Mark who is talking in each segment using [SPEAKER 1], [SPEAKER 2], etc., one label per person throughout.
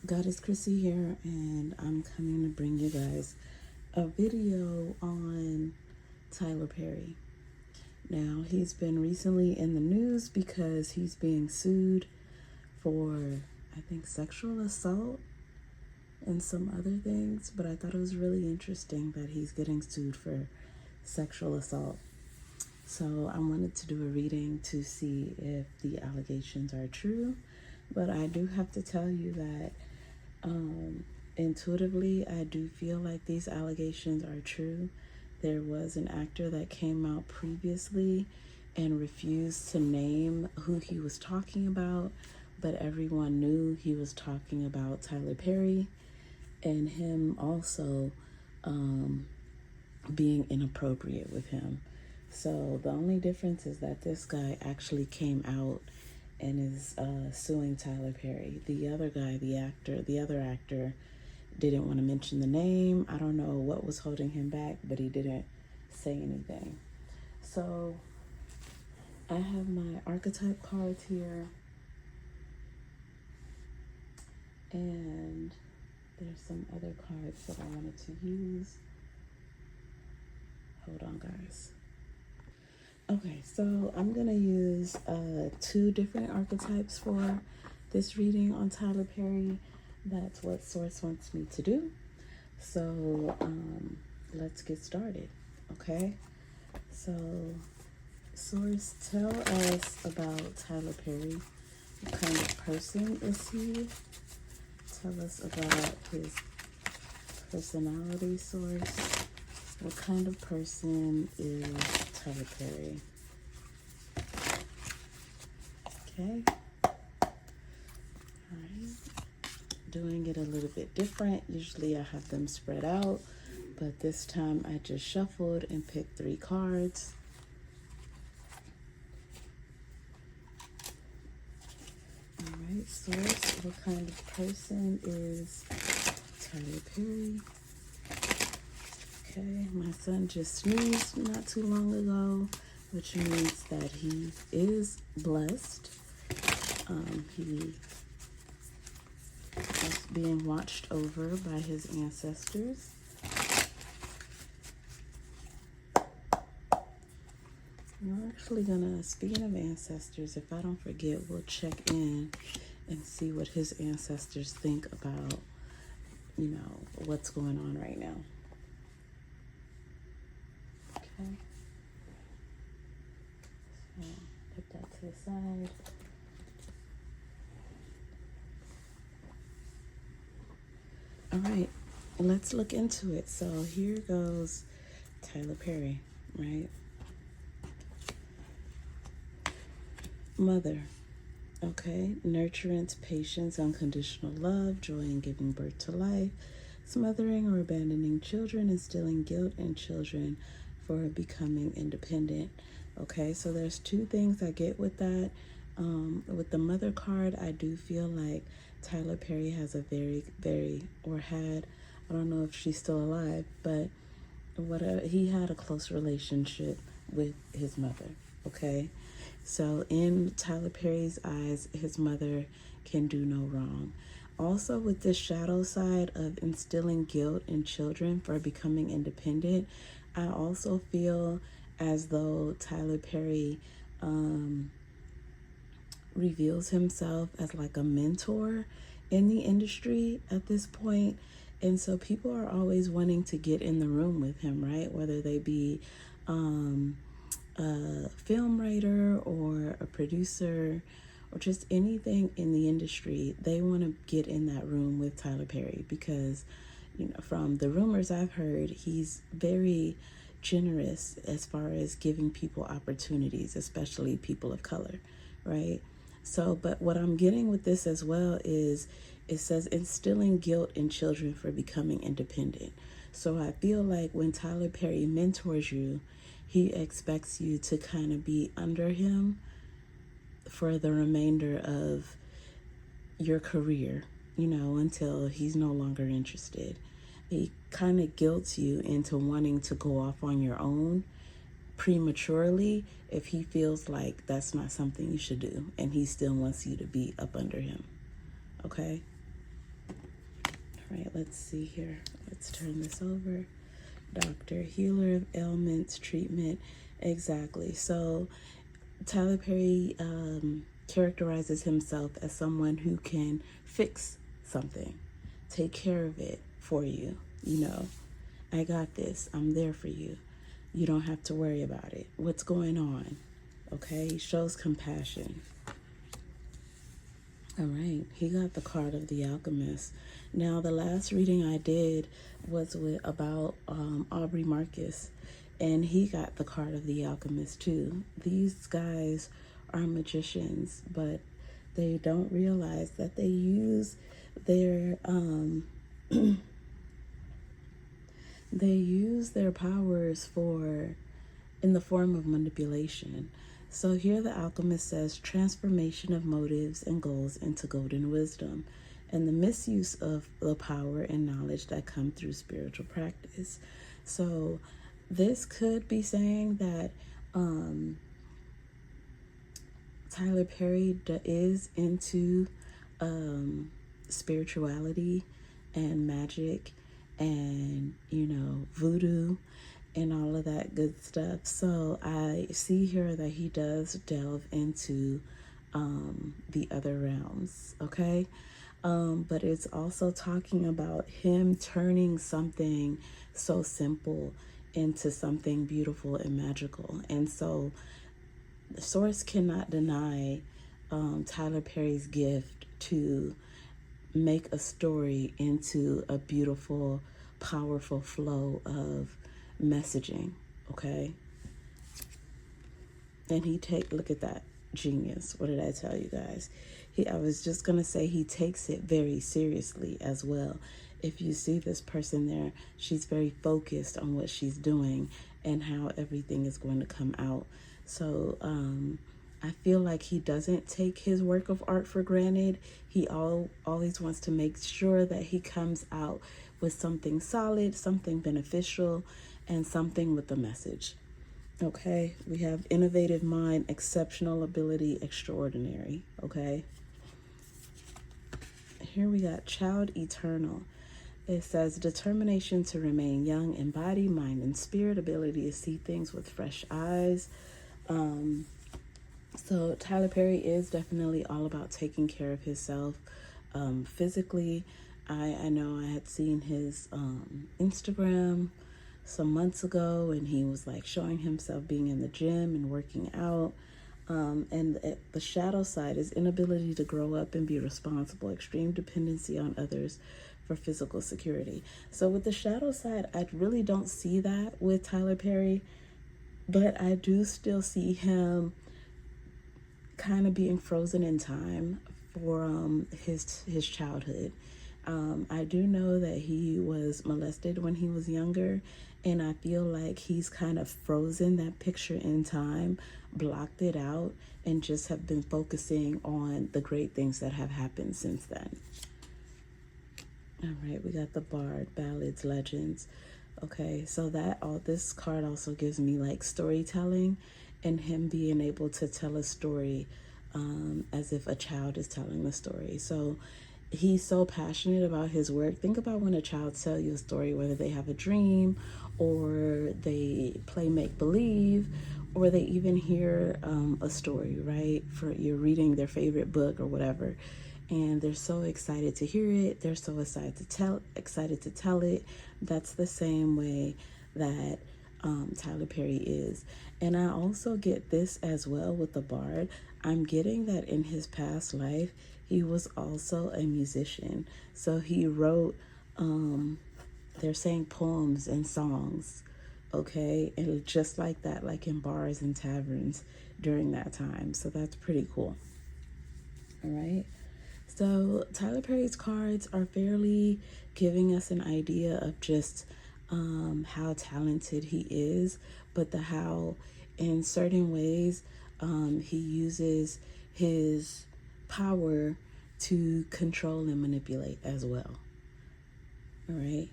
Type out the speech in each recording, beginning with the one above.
[SPEAKER 1] Goddess Chrissy here, and I'm coming to bring you guys a video on Tyler Perry. Now, he's been recently in the news because he's being sued for, I think, sexual assault and some other things, but I thought it was really interesting that he's getting sued for sexual assault. So I wanted to do a reading to see if the allegations are true, but I do have to tell you that intuitively, I do feel like these allegations are true. There was an actor that came out previously and refused to name who he was talking about, but everyone knew he was talking about Tyler Perry and him also being inappropriate with him. So the only difference is that this guy actually came out and is suing Tyler Perry. The other guy, the other actor, didn't want to mention the name. I don't know what was holding him back, but he didn't say anything. So I have my archetype cards here, and there's some other cards that I wanted to use. Hold on, guys. Okay, so I'm gonna use two different archetypes for this reading on Tyler Perry. That's what Source wants me to do. So let's get started, okay? So Source, tell us about Tyler Perry. What kind of person is he? Tell us about his personality, Source. What kind of person is Tyler Perry? Okay. Alright. Doing it a little bit different. Usually I have them spread out, but this time I just shuffled and picked 3 cards. Alright, Source, what kind of person is Tyler Perry? Okay, my son just sneezed not too long ago, which means that he is blessed. He is being watched over by his ancestors. I'm actually gonna, speaking of ancestors, if I don't forget, we'll check in and see what his ancestors think about, you know, what's going on right now. Okay. So put that to the side. All right, let's look into it. So here goes Tyler Perry, right? Mother, okay? Nurturance, patience, unconditional love, joy in giving birth to life, smothering or abandoning children, instilling guilt in children for becoming independent. Okay, so there's 2 things I get with that. With the mother card, I do feel like Tyler Perry has a or had, I don't know if she's still alive, but he had a close relationship with his mother, okay? So in Tyler Perry's eyes, his mother can do no wrong. Also, with this shadow side of instilling guilt in children for becoming independent, I also feel as though Tyler Perry reveals himself as like a mentor in the industry at this point. And so people are always wanting to get in the room with him, right? Whether they be a film writer or a producer or just anything in the industry, they want to get in that room with Tyler Perry because, you know, from the rumors I've heard, he's very generous as far as giving people opportunities, especially people of color, right? So, but what I'm getting with this as well is it says instilling guilt in children for becoming independent. So I feel like when Tyler Perry mentors you, he expects you to kind of be under him for the remainder of your career, you know, until he's no longer interested. He kind of guilts you into wanting to go off on your own prematurely if he feels like that's not something you should do and he still wants you to be up under him. Okay? right, let's see here. Let's turn this over. Doctor, healer of ailments, treatment. Exactly. So Tyler Perry characterizes himself as someone who can fix something, take care of it for you. You know, I got this. I'm there for you. You don't have to worry about it. What's going on? Okay, he shows compassion. All right, he got the card of the alchemist. Now, the last reading I did was about Aubrey Marcus, and he got the card of the alchemist too. These guys are magicians, but they don't realize that they use their they use their powers in the form of manipulation. So here the alchemist says transformation of motives and goals into golden wisdom, and the misuse of the power and knowledge that come through spiritual practice. So this could be saying that Tyler Perry is into spirituality and magic and, you know, voodoo and all of that good stuff. So I see here that he does delve into the other realms, okay? But it's also talking about him turning something so simple into something beautiful and magical. And so the source cannot deny Tyler Perry's gift to make a story into a beautiful, powerful flow of messaging, okay? And look at that, genius. What did I tell you guys? I was just gonna say he takes it very seriously as well. If you see this person there, she's very focused on what she's doing and how everything is going to come out. So I feel like he doesn't take his work of art for granted. He always wants to make sure that he comes out with something solid, something beneficial, and something with a message. Okay, we have innovative mind, exceptional ability, extraordinary. Okay, here we got child eternal. It says determination to remain young in body, mind, and spirit, ability to see things with fresh eyes. So Tyler Perry is definitely all about taking care of himself physically. I know I had seen his Instagram some months ago, and he was like showing himself being in the gym and working out. And the shadow side is inability to grow up and be responsible, extreme dependency on others for physical security. So with the shadow side, I really don't see that with Tyler Perry, but I do still see him kind of being frozen in time for his childhood. I do know that he was molested when he was younger, and I feel like he's kind of frozen that picture in time, blocked it out, and just have been focusing on the great things that have happened since then. All right, we got the Bard, Ballads, Legends. Okay, so this card also gives me like storytelling and him being able to tell a story as if a child is telling the story. So he's so passionate about his work. Think about when a child tells you a story, whether they have a dream or they play make-believe or they even hear a story, right? You're reading their favorite book or whatever. And they're so excited to hear it. They're so excited to tell it. That's the same way that Tyler Perry is. And I also get this as well with the Bard. I'm getting that in his past life, he was also a musician. So he wrote, they're saying poems and songs, okay? And just like that, like in bars and taverns during that time. So that's pretty cool. All right. So Tyler Perry's cards are fairly giving us an idea of just how talented he is, but how in certain ways he uses his power to control and manipulate as well. All right.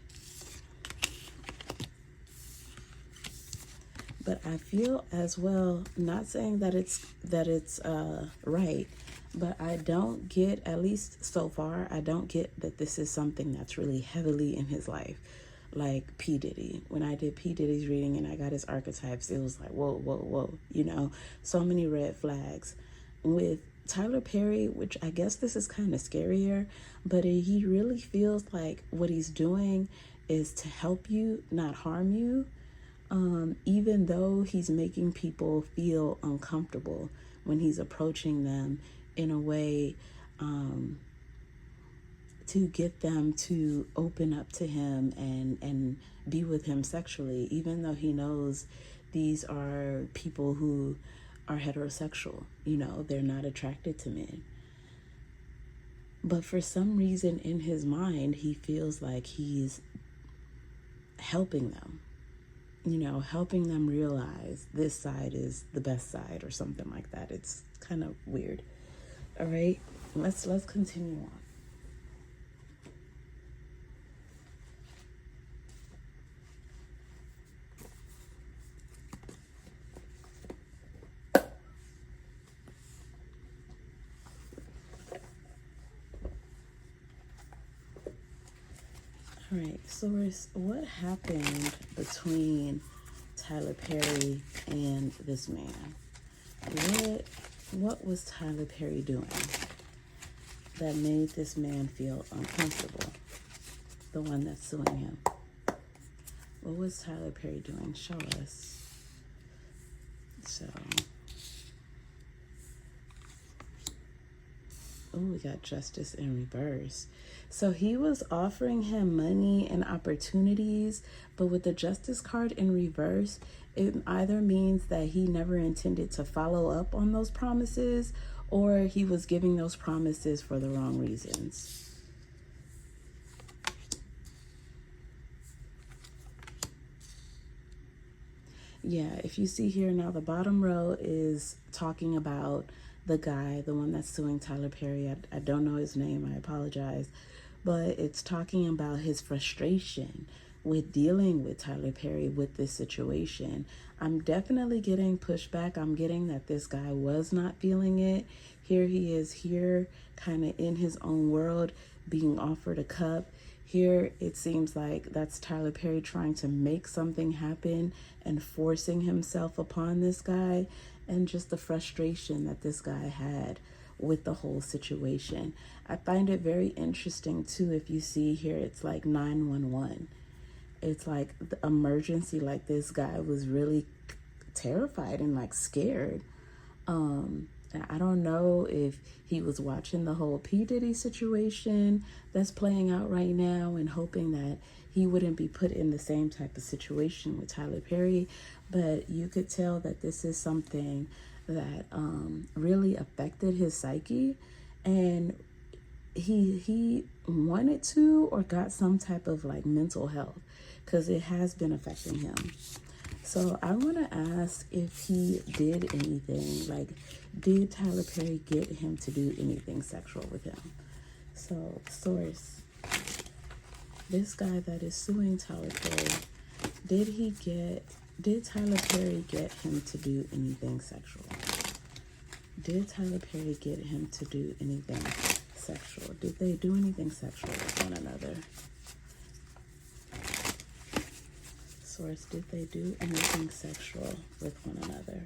[SPEAKER 1] But I feel as well, not saying that it's right, But I don't get, at least so far, I don't get that this is something that's really heavily in his life. Like P. Diddy. When I did P. Diddy's reading and I got his archetypes, it was like, whoa, whoa, whoa. You know, so many red flags. With Tyler Perry, which I guess this is kind of scarier, but he really feels like what he's doing is to help you, not harm you. Even though he's making people feel uncomfortable when he's approaching them in a way to get them to open up to him and be with him sexually, even though he knows these are people who are heterosexual. You know, they're not attracted to men. But for some reason in his mind, he feels like he's helping them. You know, helping them realize this side is the best side or something like that. It's kind of weird. All right, let's continue on. All right, Source, what happened between Tyler Perry and this man? What was Tyler Perry doing that made this man feel uncomfortable? The one that's suing him. What was Tyler Perry doing? Show us. So, oh, we got justice in reverse. So he was offering him money and opportunities, but with the justice card in reverse, it either means that he never intended to follow up on those promises, or he was giving those promises for the wrong reasons. Yeah, if you see here now, the bottom row is talking about the guy, the one that's suing Tyler Perry. I don't know his name, I apologize. But it's talking about his frustration with dealing with Tyler Perry with this situation. I'm definitely getting pushback. I'm getting that this guy was not feeling it. Here he is here, kind of in his own world, being offered a cup. Here it seems like that's Tyler Perry trying to make something happen and forcing himself upon this guy, and just the frustration that this guy had with the whole situation. I find it very interesting too. If you see here, it's like 911. It's like the emergency, like this guy was really terrified and like scared. And I don't know if he was watching the whole P. Diddy situation that's playing out right now and hoping that he wouldn't be put in the same type of situation with Tyler Perry. But you could tell that this is something that really affected his psyche, and he wanted to or got some type of like mental health, because it has been affecting him. So I want to ask if he did anything, like did Tyler Perry get him to do anything sexual with him? So Source, this guy that is suing Tyler Perry, did Tyler Perry get him to do anything sexual? Did Tyler Perry get him to do anything sexual? Did they do anything sexual with one another? Source, did they do anything sexual with one another?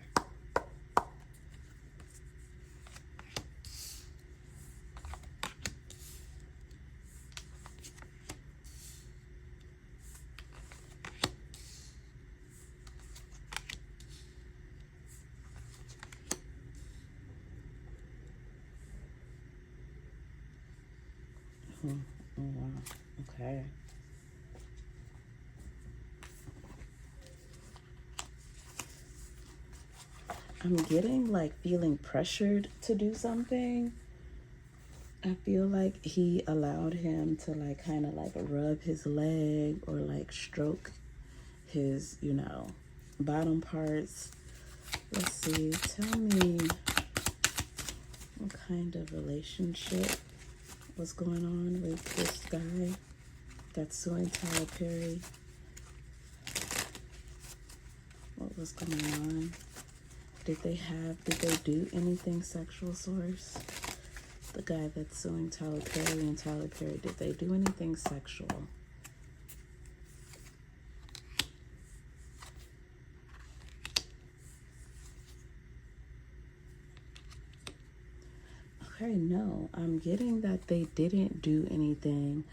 [SPEAKER 1] Oh, wow. Okay. I'm getting like feeling pressured to do something. I feel like he allowed him to like kind of like rub his leg or like stroke his, you know, bottom parts. Let's see. Tell me what kind of relationship was going on with this guy that's suing Tyler Perry. What was going on? Did they do anything sexual, Source? The guy that's suing Tyler Perry and Tyler Perry, did they do anything sexual? Okay, no, I'm getting that they didn't do anything.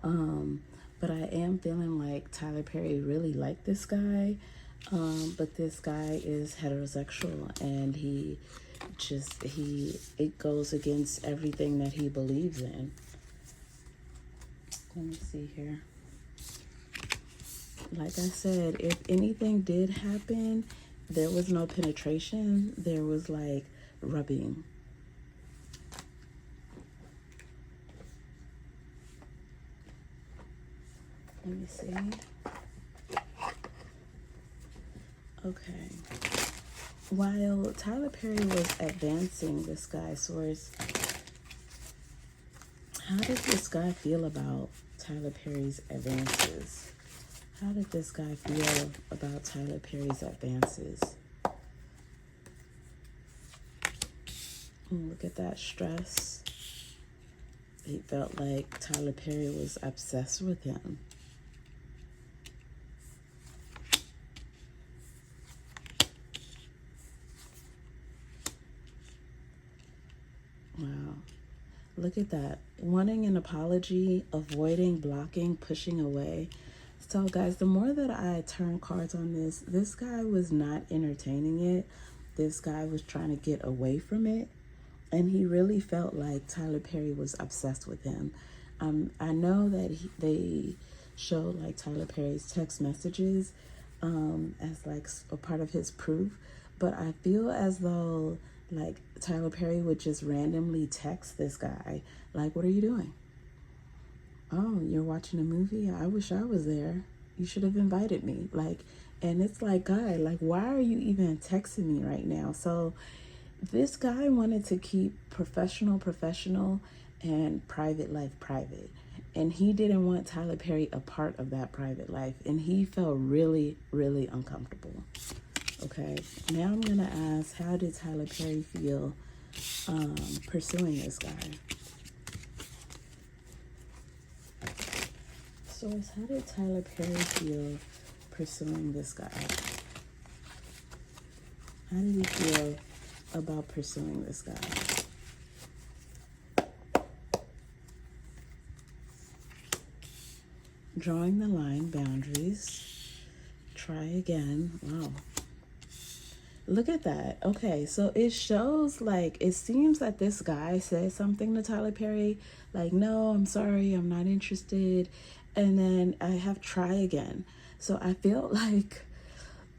[SPEAKER 1] But I am feeling like Tyler Perry really liked this guy. But this guy is heterosexual, and it goes against everything that he believes in. Let me see here. Like I said, if anything did happen, there was no penetration. There was like rubbing. Let me see. Okay. While Tyler Perry was advancing this guy's source, how did this guy feel about Tyler Perry's advances? How did this guy feel about Tyler Perry's advances? Look at that stress. He felt like Tyler Perry was obsessed with him. Wow. Look at that. Wanting an apology, avoiding, blocking, pushing away. So, guys, the more that I turn cards on this guy was not entertaining it. This guy was trying to get away from it. And he really felt like Tyler Perry was obsessed with him. I know that they showed like Tyler Perry's text messages as like a part of his proof. But I feel as though like Tyler Perry would just randomly text this guy, like, what are you doing? Oh, you're watching a movie? I wish I was there. You should have invited me. Like, and it's like, guy, like, why are you even texting me right now? So this guy wanted to keep professional, and private life private. And he didn't want Tyler Perry a part of that private life. And he felt really, really uncomfortable. Okay, now I'm going to ask, how did Tyler Perry feel pursuing this guy? Source, how did Tyler Perry feel pursuing this guy? How did he feel about pursuing this guy? Drawing the line, boundaries. Try again. Wow. Look at that. Okay, so it shows like, it seems that this guy said something to Tyler Perry, like, no, I'm sorry, I'm not interested. And then I have try again. So I feel like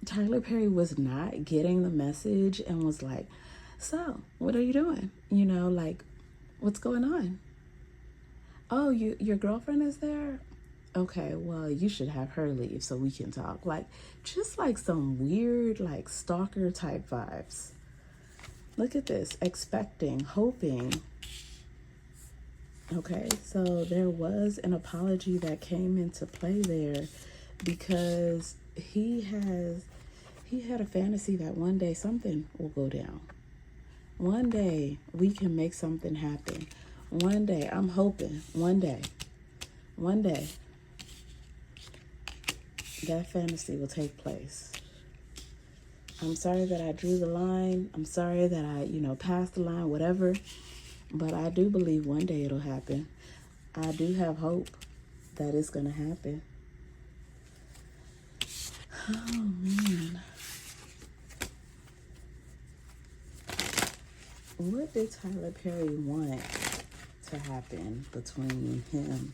[SPEAKER 1] Tyler Perry was not getting the message and was like, so what are you doing? You know, like, what's going on? Oh, your girlfriend is there? Okay, well, you should have her leave so we can talk. Like, just like some weird, like, stalker type vibes. Look at this. Expecting, hoping. Okay, so there was an apology that came into play there because he had a fantasy that one day something will go down. One day we can make something happen. One day, I'm hoping, one day, that fantasy will take place. I'm sorry that I drew the line. I'm sorry that I, passed the line, whatever. But I do believe one day it'll happen. I do have hope that it's going to happen. Oh, man. What did Tyler Perry want to happen between him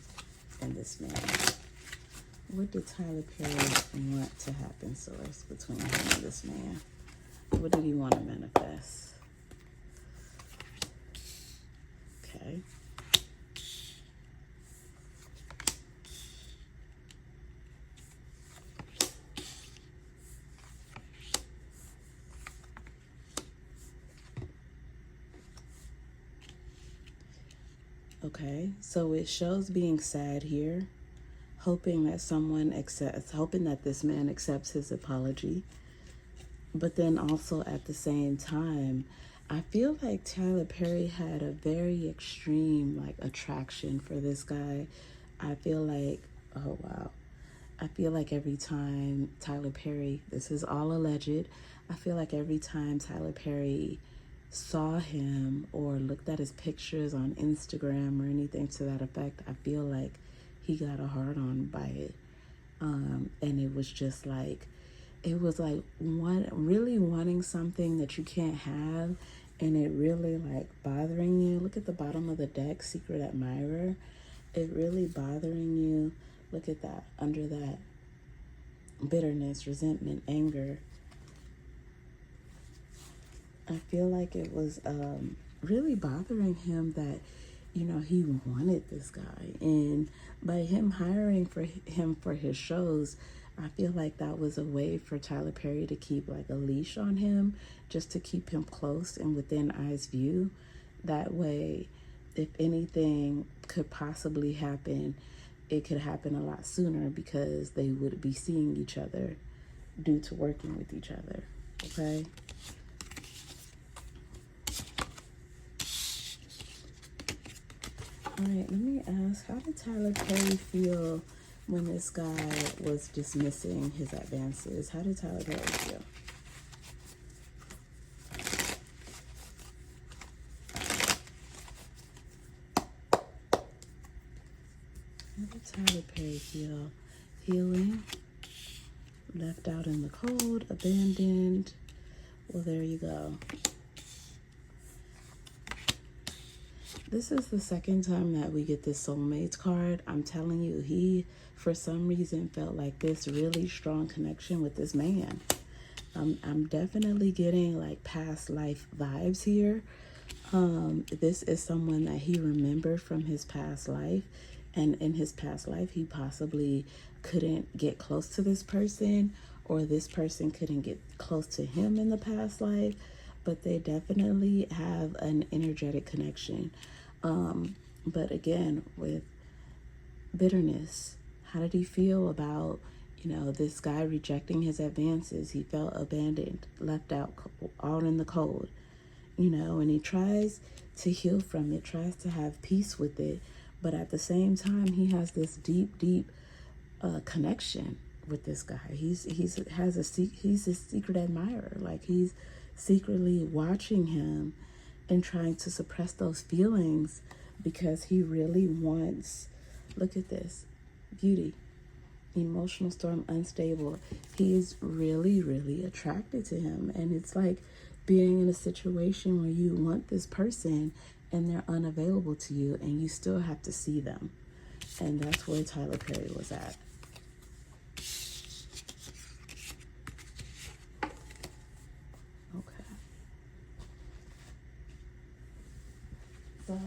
[SPEAKER 1] and this man? What did Tyler Perry want to happen, Source, between him and this man? What did he want to manifest? Okay. Okay, so it shows being sad here, hoping that hoping that this man accepts his apology. But then also at the same time, I feel like Tyler Perry had a very extreme like attraction for this guy. I feel like, oh wow. I feel like every time Tyler Perry, this is all alleged, I feel like every time Tyler Perry saw him or looked at his pictures on Instagram or anything to that effect, I feel like he got a hard on by it. And it was just like, it was like really wanting something that you can't have, and it really like bothering you. Look at the bottom of the deck, secret admirer. It really bothering you. Look at that, under that, bitterness, resentment, anger. I feel like it was really bothering him that, you know, he wanted this guy. And by him hiring for him for his shows, I feel like that was a way for Tyler Perry to keep like a leash on him, just to keep him close and within eye's view. That way, if anything could possibly happen, it could happen a lot sooner because they would be seeing each other due to working with each other. Okay. All right, let me ask, how did Tyler Perry feel when this guy was dismissing his advances? How did Tyler Perry feel? How did Tyler Perry feel? Healing, left out in the cold, abandoned. Well, there you go. This is the second time that we get this soulmates card. I'm telling you, he, for some reason, felt like this really strong connection with this man. I'm definitely getting like past life vibes here. This is someone that he remembered from his past life. And in his past life, he possibly couldn't get close to this person, or this person couldn't get close to him in the past life. But they definitely have an energetic connection. But again, with bitterness, how did he feel about, you know, this guy rejecting his advances? He felt abandoned, left out in the cold, you know, and he tries to heal from it, tries to have peace with it. But at the same time, he has this deep connection with this guy. He's a secret admirer. Like, he's secretly watching him and trying to suppress those feelings because he really wants, look at this, beauty, emotional storm, unstable. He is really attracted to him. And it's like being in a situation where you want this person and they're unavailable to you, and you still have to see them. And that's where Tyler Perry was at. Okay. So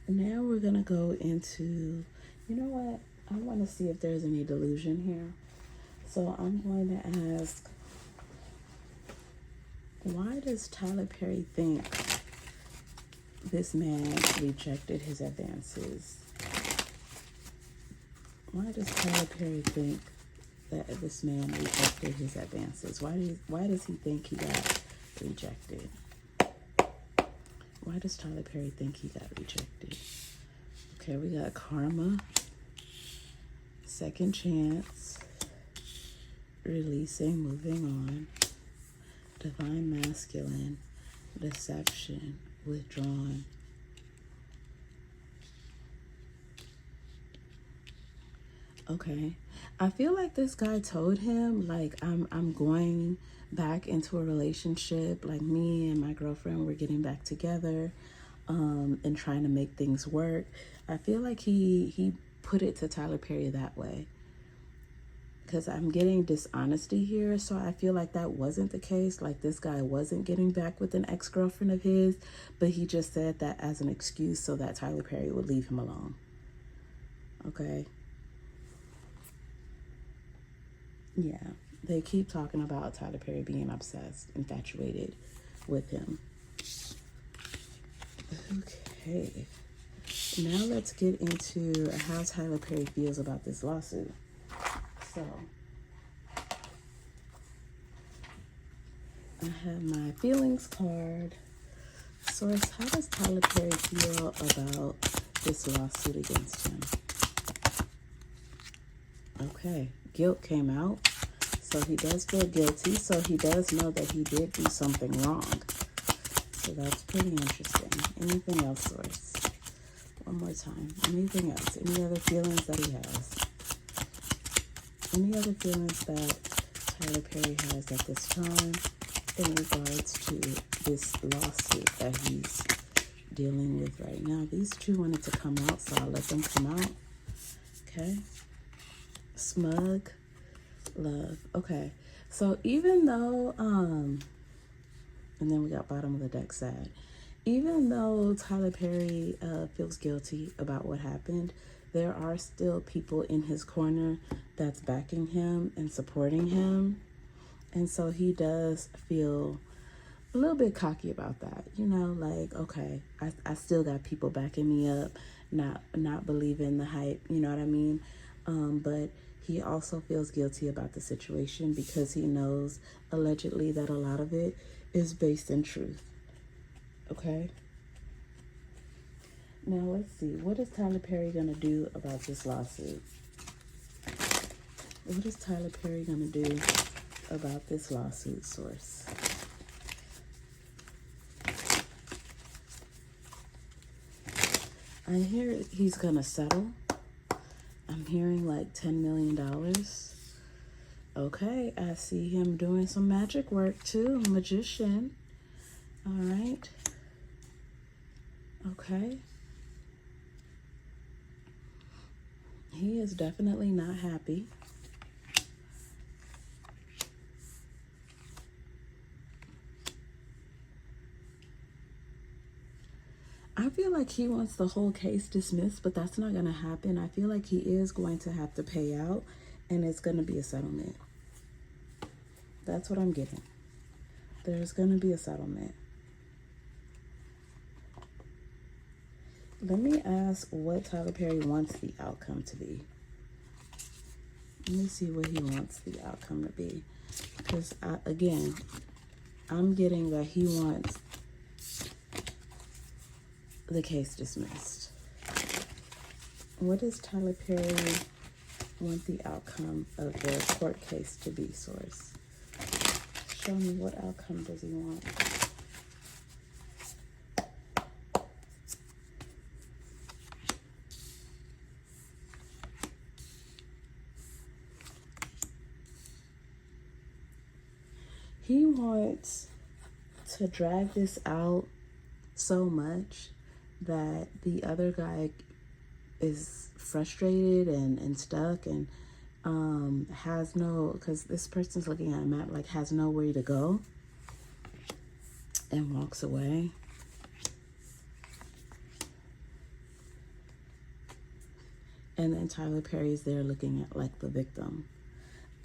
[SPEAKER 1] now we're going to go into, you know what? I want to see if there's any delusion here. So I'm going to ask, why does Tyler Perry think this man rejected his advances? Why does Tyler Perry think that this man rejected his advances? Why does he think he got rejected? Why does Tyler Perry think he got rejected? Okay, we got karma, second chance, releasing, moving on, divine masculine, deception, withdrawn. Okay, I feel like this guy told him, like, I'm going back into a relationship, like me and my girlfriend, we're getting back together, and trying to make things work. I feel like he put it to Tyler Perry that way, because I'm getting dishonesty here. So I feel like that wasn't the case. Like, this guy wasn't getting back with an ex-girlfriend of his, but he just said that as an excuse so that Tyler Perry would leave him alone. Okay. Yeah, they keep talking about Tyler Perry being obsessed, infatuated with him. Okay, now let's get into how Tyler Perry feels about this lawsuit. So, I have my feelings card. Source, how does Tyler Perry feel about this lawsuit against him? Okay, guilt came out. So he does feel guilty. So he does know that he did do something wrong. So that's pretty interesting. Anything else, Source? One more time. Anything else? Any other feelings that he has? Any other feelings that Tyler Perry has at this time in regards to this lawsuit that he's dealing with right now? These two wanted to come out, so I'll let them come out. Okay. Smug. Love. Okay. So even though, and then we got bottom of the deck, sad. Even though Tyler Perry feels guilty about what happened, there are still people in his corner that's backing him and supporting him. And so he does feel a little bit cocky about that. You know, like, okay, I still got people backing me up, not believing the hype, you know what I mean? But he also feels guilty about the situation because he knows allegedly that a lot of it is based in truth. Okay? Now let's see. What is Tyler Perry going to do about this lawsuit? What is Tyler Perry going to do about this lawsuit, Source? I hear he's going to settle. I'm hearing like $10 million. Okay, I see him doing some magic work too. Magician. All right. Okay. He is definitely not happy. I feel like he wants the whole case dismissed, but that's not going to happen. I feel like he is going to have to pay out, and it's going to be a settlement. That's what I'm getting. There's going to be a settlement. Let me ask what Tyler Perry wants the outcome to be. Let me see what he wants the outcome to be. Because, again, I'm getting that he wants the case dismissed. What does Tyler Perry want the outcome of the court case to be, Source? Show me, what outcome does he want? He wants to drag this out so much that the other guy is frustrated and stuck and has no, because this person's looking at a map, like has nowhere to go and walks away. And then Tyler Perry's there looking at like the victim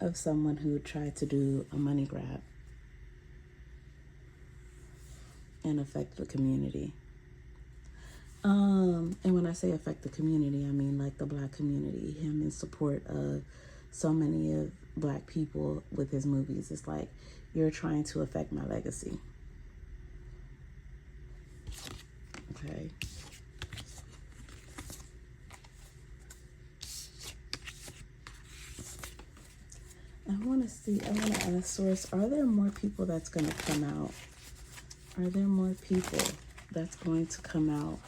[SPEAKER 1] of someone who tried to do a money grab and affect the community. And when I say affect the community, I mean like the Black community, him in support of so many of Black people with his movies. It's like, you're trying to affect my legacy. Okay. I want to ask Source, are there more people that's going to come out? Are there more people that's going to come out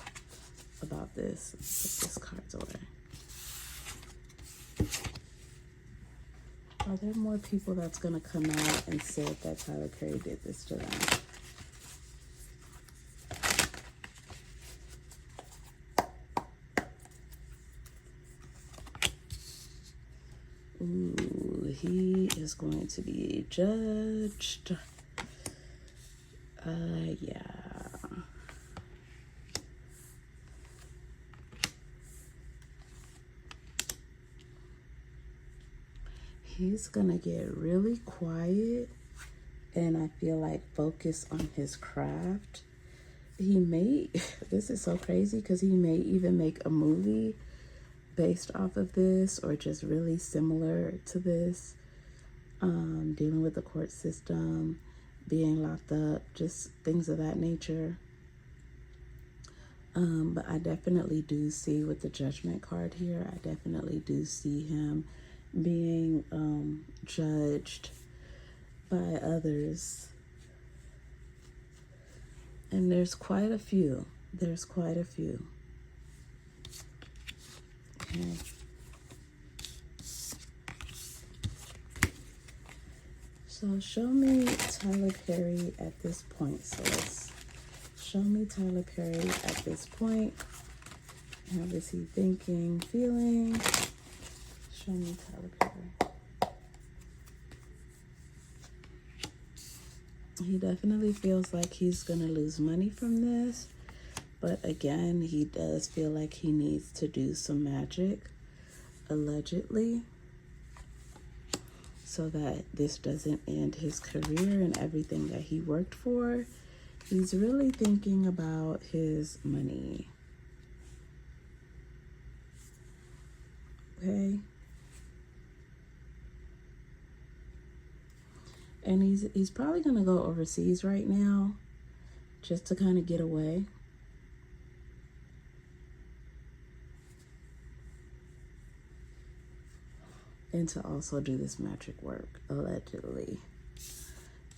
[SPEAKER 1] about this? Put this cards away. Are there more people that's going to come out and say that Tyler Perry did this to them? Ooh, he is going to be judged. Yeah. He's gonna get really quiet and I feel like focus on his craft. He may, this is so crazy because he may even make a movie based off of this or just really similar to this, dealing with the court system, being locked up, just things of that nature. But I definitely do see with the Judgment card here, I definitely do see him being judged by others. And there's quite a few. There's quite a few. Okay. So show me Tyler Perry at this point, Source. Show me Tyler Perry at this point. How is he thinking, feeling? Show me Tyler Perry. He definitely feels like he's going to lose money from this. But again, he does feel like he needs to do some magic, allegedly, so that this doesn't end his career and everything that he worked for. He's really thinking about his money. Okay? And he's probably going to go overseas right now just to kind of get away. And to also do this magic work, allegedly.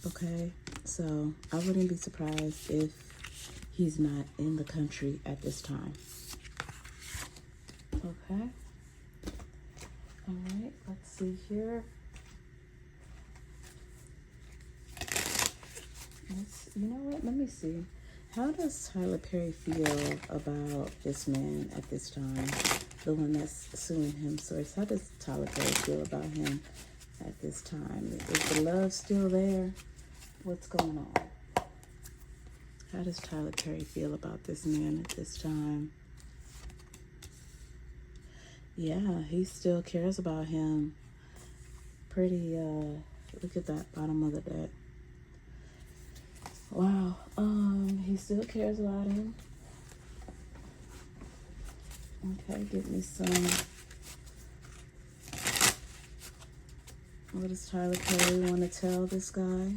[SPEAKER 1] Okay, so I wouldn't be surprised if he's not in the country at this time. Okay. All right, let's see here. You know what? Let me see. How does Tyler Perry feel about this man at this time? The one that's suing him, Source. How does Tyler Perry feel about him at this time? Is the love still there? What's going on? How does Tyler Perry feel about this man at this time? Yeah, he still cares about him. Pretty, look at that bottom of the deck. Wow, he still cares about him. Okay, give me some. What does Tyler Perry want to tell this guy?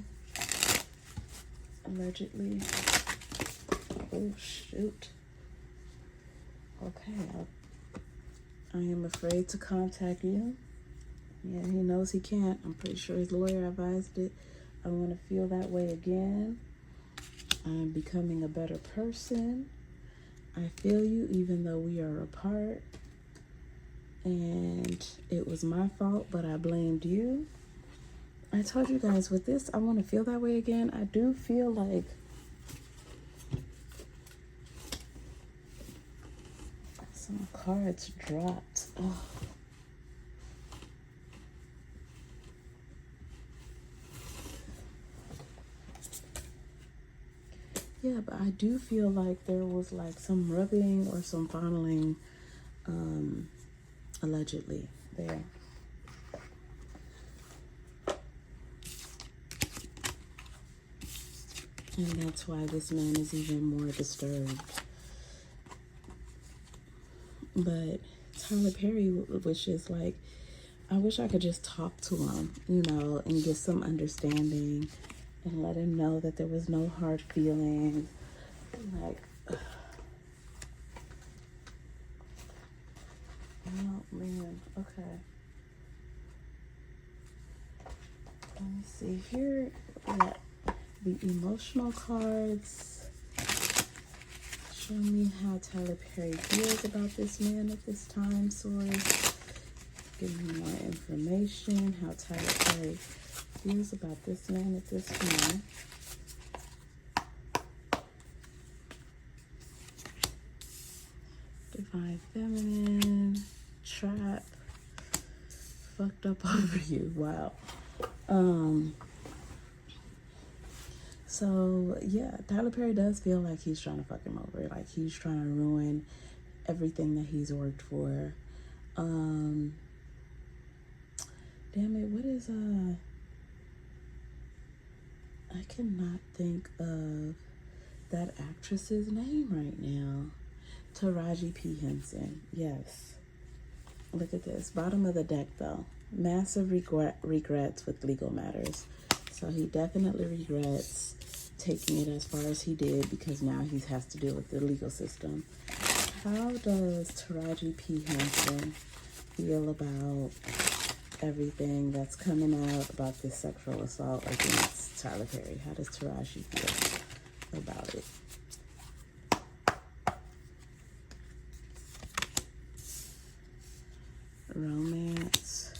[SPEAKER 1] Allegedly. Oh, shoot. Okay, I am afraid to contact you. Yeah, he knows he can't. I'm pretty sure his lawyer advised it. I want to feel that way again. I'm becoming a better person. I feel you even though we are apart. And it was my fault, but I blamed you. I told you guys with this, I want to feel that way again. I do feel like some cards dropped. Oh. Yeah, but I do feel like there was like some rubbing or some fondling, allegedly there. And that's why this man is even more disturbed. But Tyler Perry wishes, like, I wish I could just talk to him, you know, and get some understanding and let him know that there was no hard feelings. Like, oh man, okay. Let me see here. Yeah, the emotional cards. Show me how Tyler Perry feels about this man at this time, Source. Give me more information. How Tyler Perry feels about this man at this time. Divine Feminine. Trap. Fucked up over you. Wow. So yeah, Tyler Perry does feel like he's trying to fuck him over. Like he's trying to ruin everything that he's worked for. Damn it, what is I cannot think of that actress's name right now. Taraji P. Henson. Yes. Look at this. Bottom of the deck though. Massive regrets with legal matters. So he definitely regrets taking it as far as he did because now he has to deal with the legal system. How does Taraji P. Henson feel about everything that's coming out about this sexual assault against Tyler Perry? How does Taraji feel about it? Romance,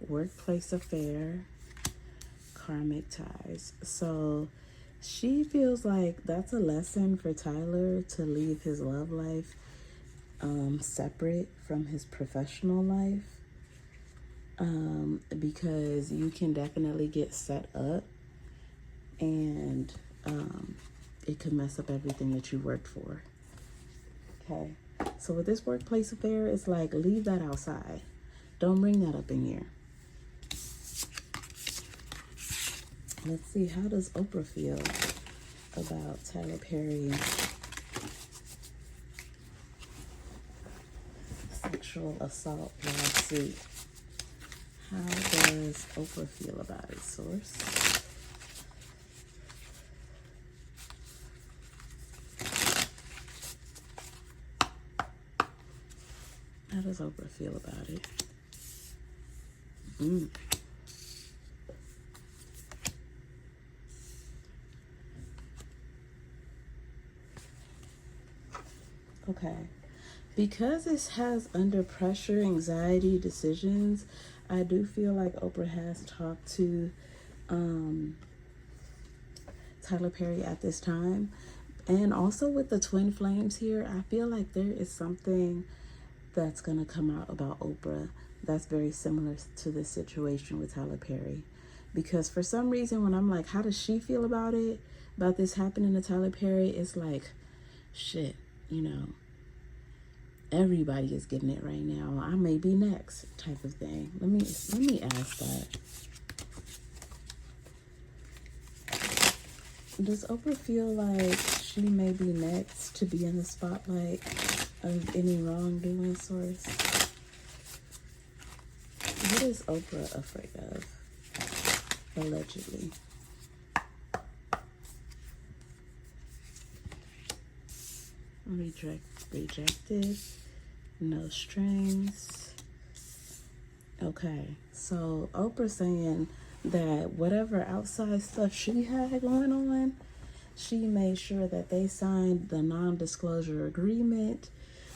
[SPEAKER 1] workplace affair, karmic ties. So she feels like that's a lesson for Tyler to leave his love life separate from his professional life, because you can definitely get set up and it could mess up everything that you worked for. Okay, so with this workplace affair, it's like, leave that outside. Don't bring that up in here. Let's see, how does Oprah feel about Tyler Perry sexual assault lawsuit? How does Oprah feel about it, source? How does Oprah feel about it? Okay. Because it has under pressure anxiety decisions, I do feel like Oprah has talked to Tyler Perry at this time. And also with the twin flames here, I feel like there is something that's going to come out about Oprah that's very similar to this situation with Tyler Perry. Because for some reason, when I'm like, how does she feel about it, about this happening to Tyler Perry, it's like, shit, you know, everybody is getting it right now. I may be next, type of thing. Let me ask that. Does Oprah feel like she may be next to be in the spotlight of any wrongdoing, source? What is Oprah afraid of, allegedly? Rejected, no strings. Okay, so Oprah saying that whatever outside stuff she had going on, she made sure that they signed the non-disclosure agreement.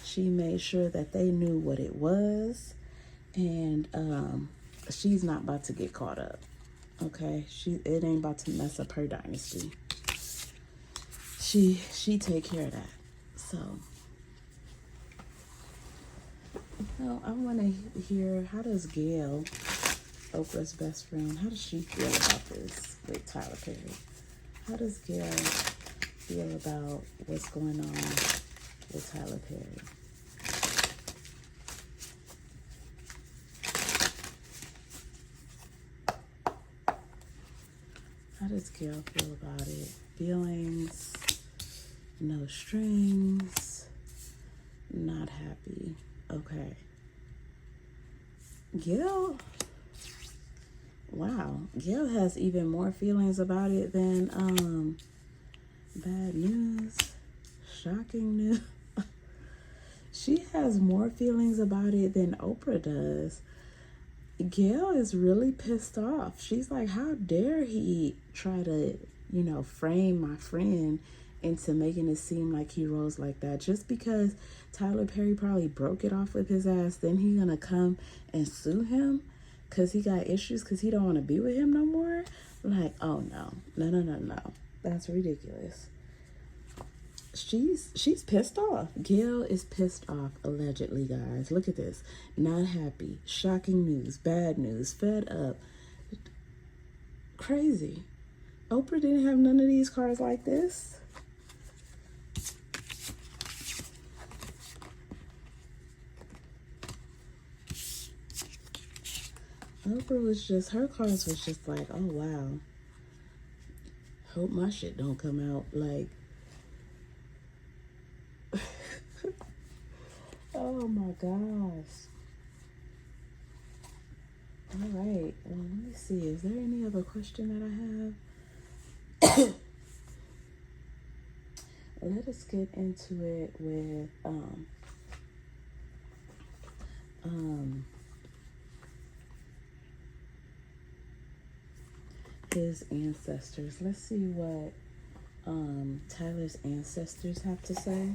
[SPEAKER 1] She made sure that they knew what it was, and she's not about to get caught up. Okay, it ain't about to mess up her dynasty. She take care of that. So now I want to hear, how does Gail, Oprah's best friend, how does she feel about this with Tyler Perry? How does Gail feel about what's going on with Tyler Perry? How does Gail feel about it? Feelings, no strings, not happy. Okay. Gail, wow. Gail has even more feelings about it than bad news, shocking news. She has more feelings about it than Oprah does. Gail is really pissed off. She's like, how dare he try to, frame my friend into making it seem like he rose like that. Just because Tyler Perry probably broke it off with his ass, then he's gonna come and sue him because he got issues because he don't want to be with him no more? Like, oh no. That's ridiculous. She's pissed off. Gail is pissed off, allegedly, guys. Look at this. Not happy. Shocking news. Bad news. Fed up. Crazy. Oprah didn't have none of these cards like this. Oprah was just, her cards was just like, oh wow. Hope my shit don't come out like. Oh my gosh. All right. Well, let me see. Is there any other question that I have? Let us get into it with his ancestors. Let's see what Tyler's ancestors have to say.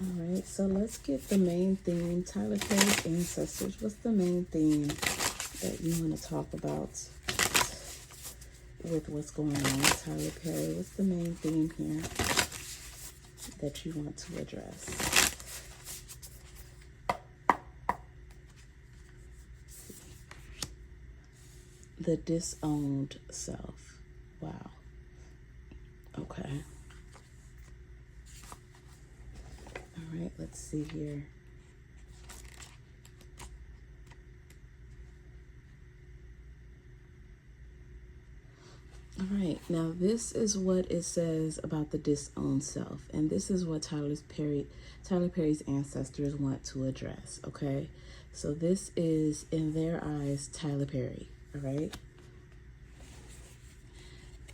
[SPEAKER 1] All right, so let's get the main theme. Tyler Perry's ancestors. What's the main theme that you want to talk about with what's going on with Tyler Perry? What's the main theme here that you want to address? The disowned self. Wow. Okay. All right, let's see here. All right, now this is what it says about the disowned self, and this is what Tyler Perry's ancestors want to address, okay? So this is, in their eyes, Tyler Perry, all right?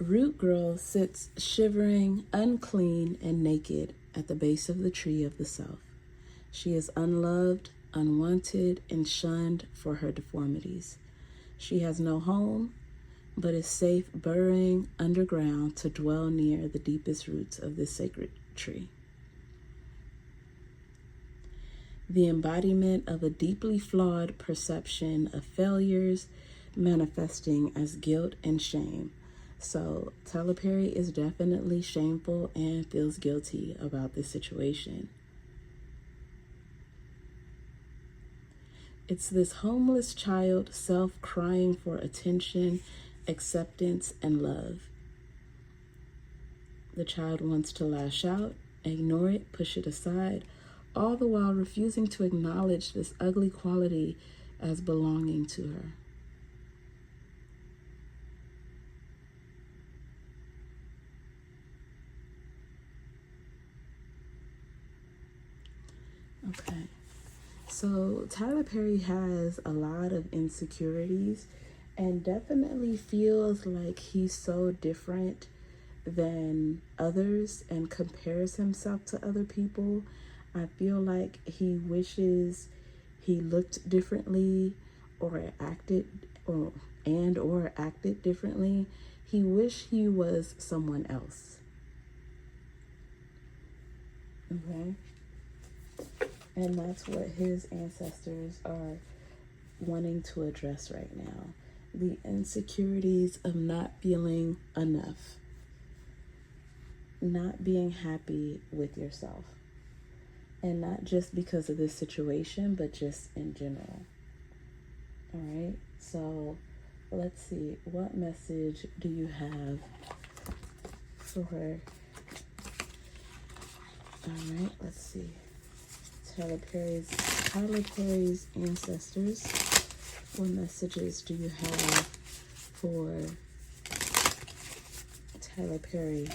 [SPEAKER 1] Root Girl sits shivering, unclean, and naked at the base of the tree of the self. She is unloved, unwanted, and shunned for her deformities. She has no home, but is safe burrowing underground to dwell near the deepest roots of this sacred tree. The embodiment of a deeply flawed perception of failures manifesting as guilt and shame. So Tyler Perry is definitely shameful and feels guilty about this situation. It's this homeless child self crying for attention, acceptance, and love. The child wants to lash out, ignore it, push it aside, all the while refusing to acknowledge this ugly quality as belonging to her. Okay, so Tyler Perry has a lot of insecurities and definitely feels like he's so different than others and compares himself to other people. I feel like he wishes he looked differently or acted differently. He wished he was someone else. Okay? And that's what his ancestors are wanting to address right now. The insecurities of not feeling enough. Not being happy with yourself. And not just because of this situation, but just in general. All right? So let's see. What message do you have for her? All right, let's see. Tyler Perry's ancestors. What messages do you have for Tyler Perry?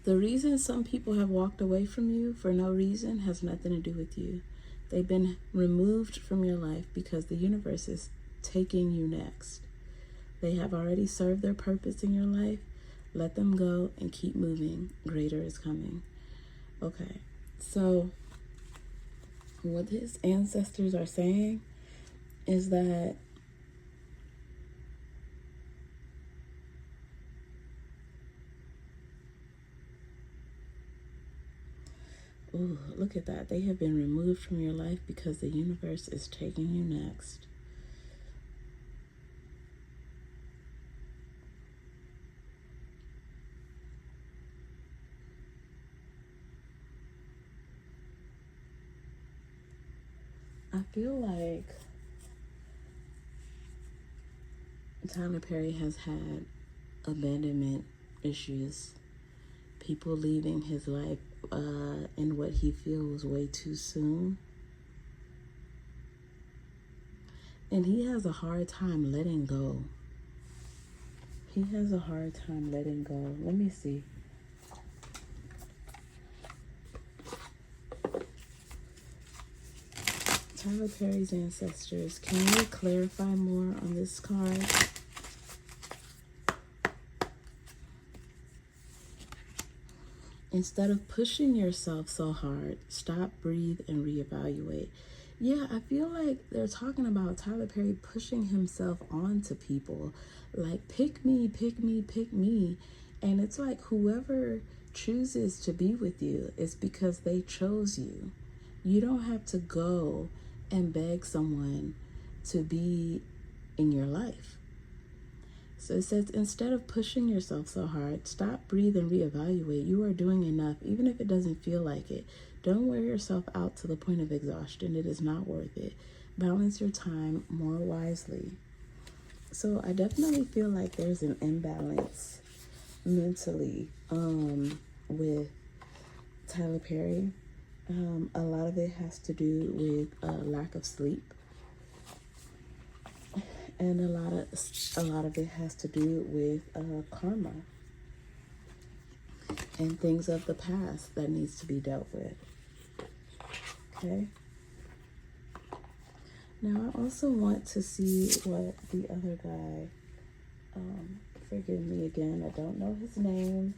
[SPEAKER 1] The reason some people have walked away from you for no reason has nothing to do with you. They've been removed from your life because the universe is taking you next. They have already served their purpose in your life. Let them go and keep moving. Greater is coming. Okay, so what his ancestors are saying is that ooh, look at that. They have been removed from your life because the universe is taking you next. I feel like Tyler Perry has had abandonment issues. People leaving his life in what he feels way too soon. And he has a hard time letting go. He has a hard time letting go. Let me see. Tyler Perry's ancestors, can you clarify more on this card? Instead of pushing yourself so hard, stop, breathe, and reevaluate. Yeah, I feel like they're talking about Tyler Perry pushing himself onto people. Like, pick me, pick me, pick me. And it's like whoever chooses to be with you is because they chose you. You don't have to go and beg someone to be in your life. So it says, instead of pushing yourself so hard, stop, breathe, and reevaluate. You are doing enough, even if it doesn't feel like it. Don't wear yourself out to the point of exhaustion. It is not worth it. Balance your time more wisely. So I definitely feel like there's an imbalance mentally with Tyler Perry. A lot of it has to do with lack of sleep. And a lot of it has to do with karma and things of the past that needs to be dealt with. Okay. Now I also want to see what the other guy, forgive me again, I don't know his name,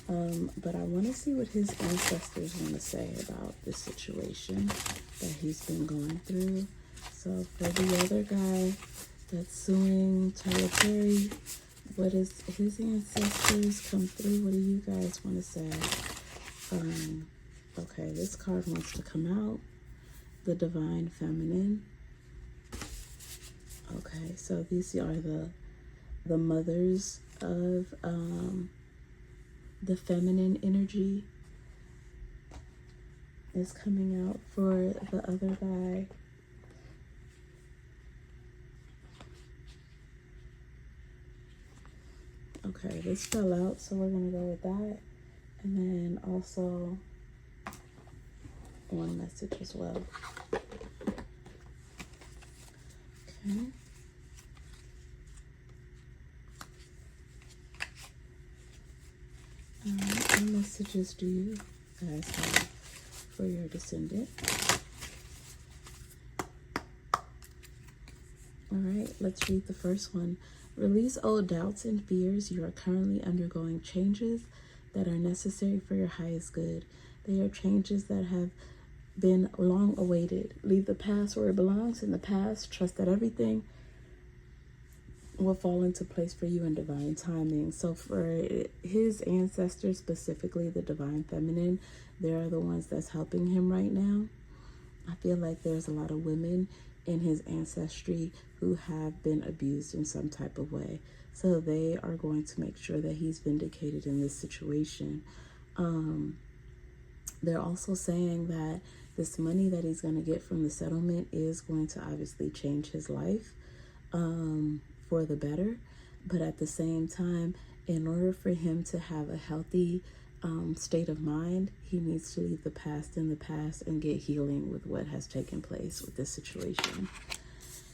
[SPEAKER 1] but I want to see what his ancestors want to say about this situation that he's been going through. So for the other guy that's suing Tyler Perry, what is his ancestors come through? What do you guys want to say? Okay, this card wants to come out. The Divine Feminine. Okay, so these are the mothers of the feminine energy is coming out for the other guy. Okay, this fell out, so we're going to go with that. And then also one message as well. Okay. What messages do you guys have for your descendant? All right, let's read the first one. Release old doubts and fears. You are currently undergoing changes that are necessary for your highest good. They are changes that have been long awaited. Leave the past where it belongs in the past. Trust that everything will fall into place for you in divine timing. So for his ancestors, specifically the Divine Feminine, they're the ones that's helping him right now. I feel like there's a lot of women in his ancestry who have been abused in some type of way. So they are going to make sure that he's vindicated in this situation. They're also saying that this money that he's going to get from the settlement is going to obviously change his life for the better. But at the same time, in order for him to have a healthy state of mind, he needs to leave the past in the past and get healing with what has taken place with this situation.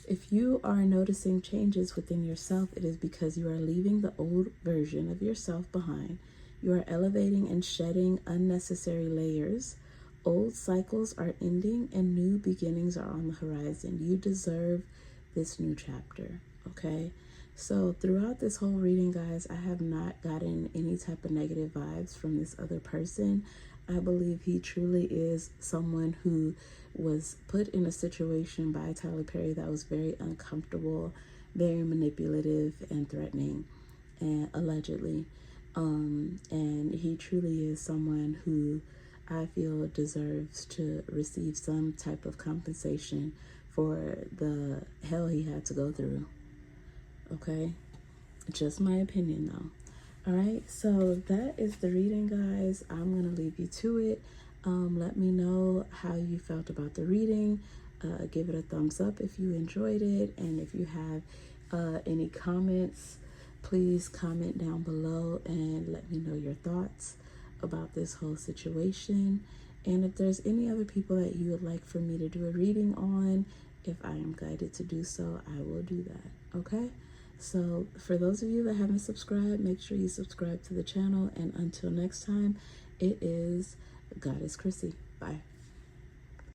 [SPEAKER 1] If you are noticing changes within yourself, it is because you are leaving the old version of yourself behind. You are elevating and shedding unnecessary layers. Old cycles are ending and new beginnings are on the horizon. You deserve this new chapter, okay? So throughout this whole reading, guys, I have not gotten any type of negative vibes from this other person. I believe he truly is someone who was put in a situation by Tyler Perry that was very uncomfortable, very manipulative and threatening, and allegedly. And he truly is someone who I feel deserves to receive some type of compensation for the hell he had to go through. Okay, just my opinion though. All right, so that is the reading, guys. I'm gonna leave you to it. Let me know how you felt about the reading. Give it a thumbs up if you enjoyed it, and if you have any comments, please comment down below and let me know your thoughts about this whole situation. And if there's any other people that you would like for me to do a reading on, if I am guided to do so, I will do that. Okay, So for those of you that haven't subscribed, make sure you subscribe to the channel. And until next time, it is Goddess Chrissy. Bye.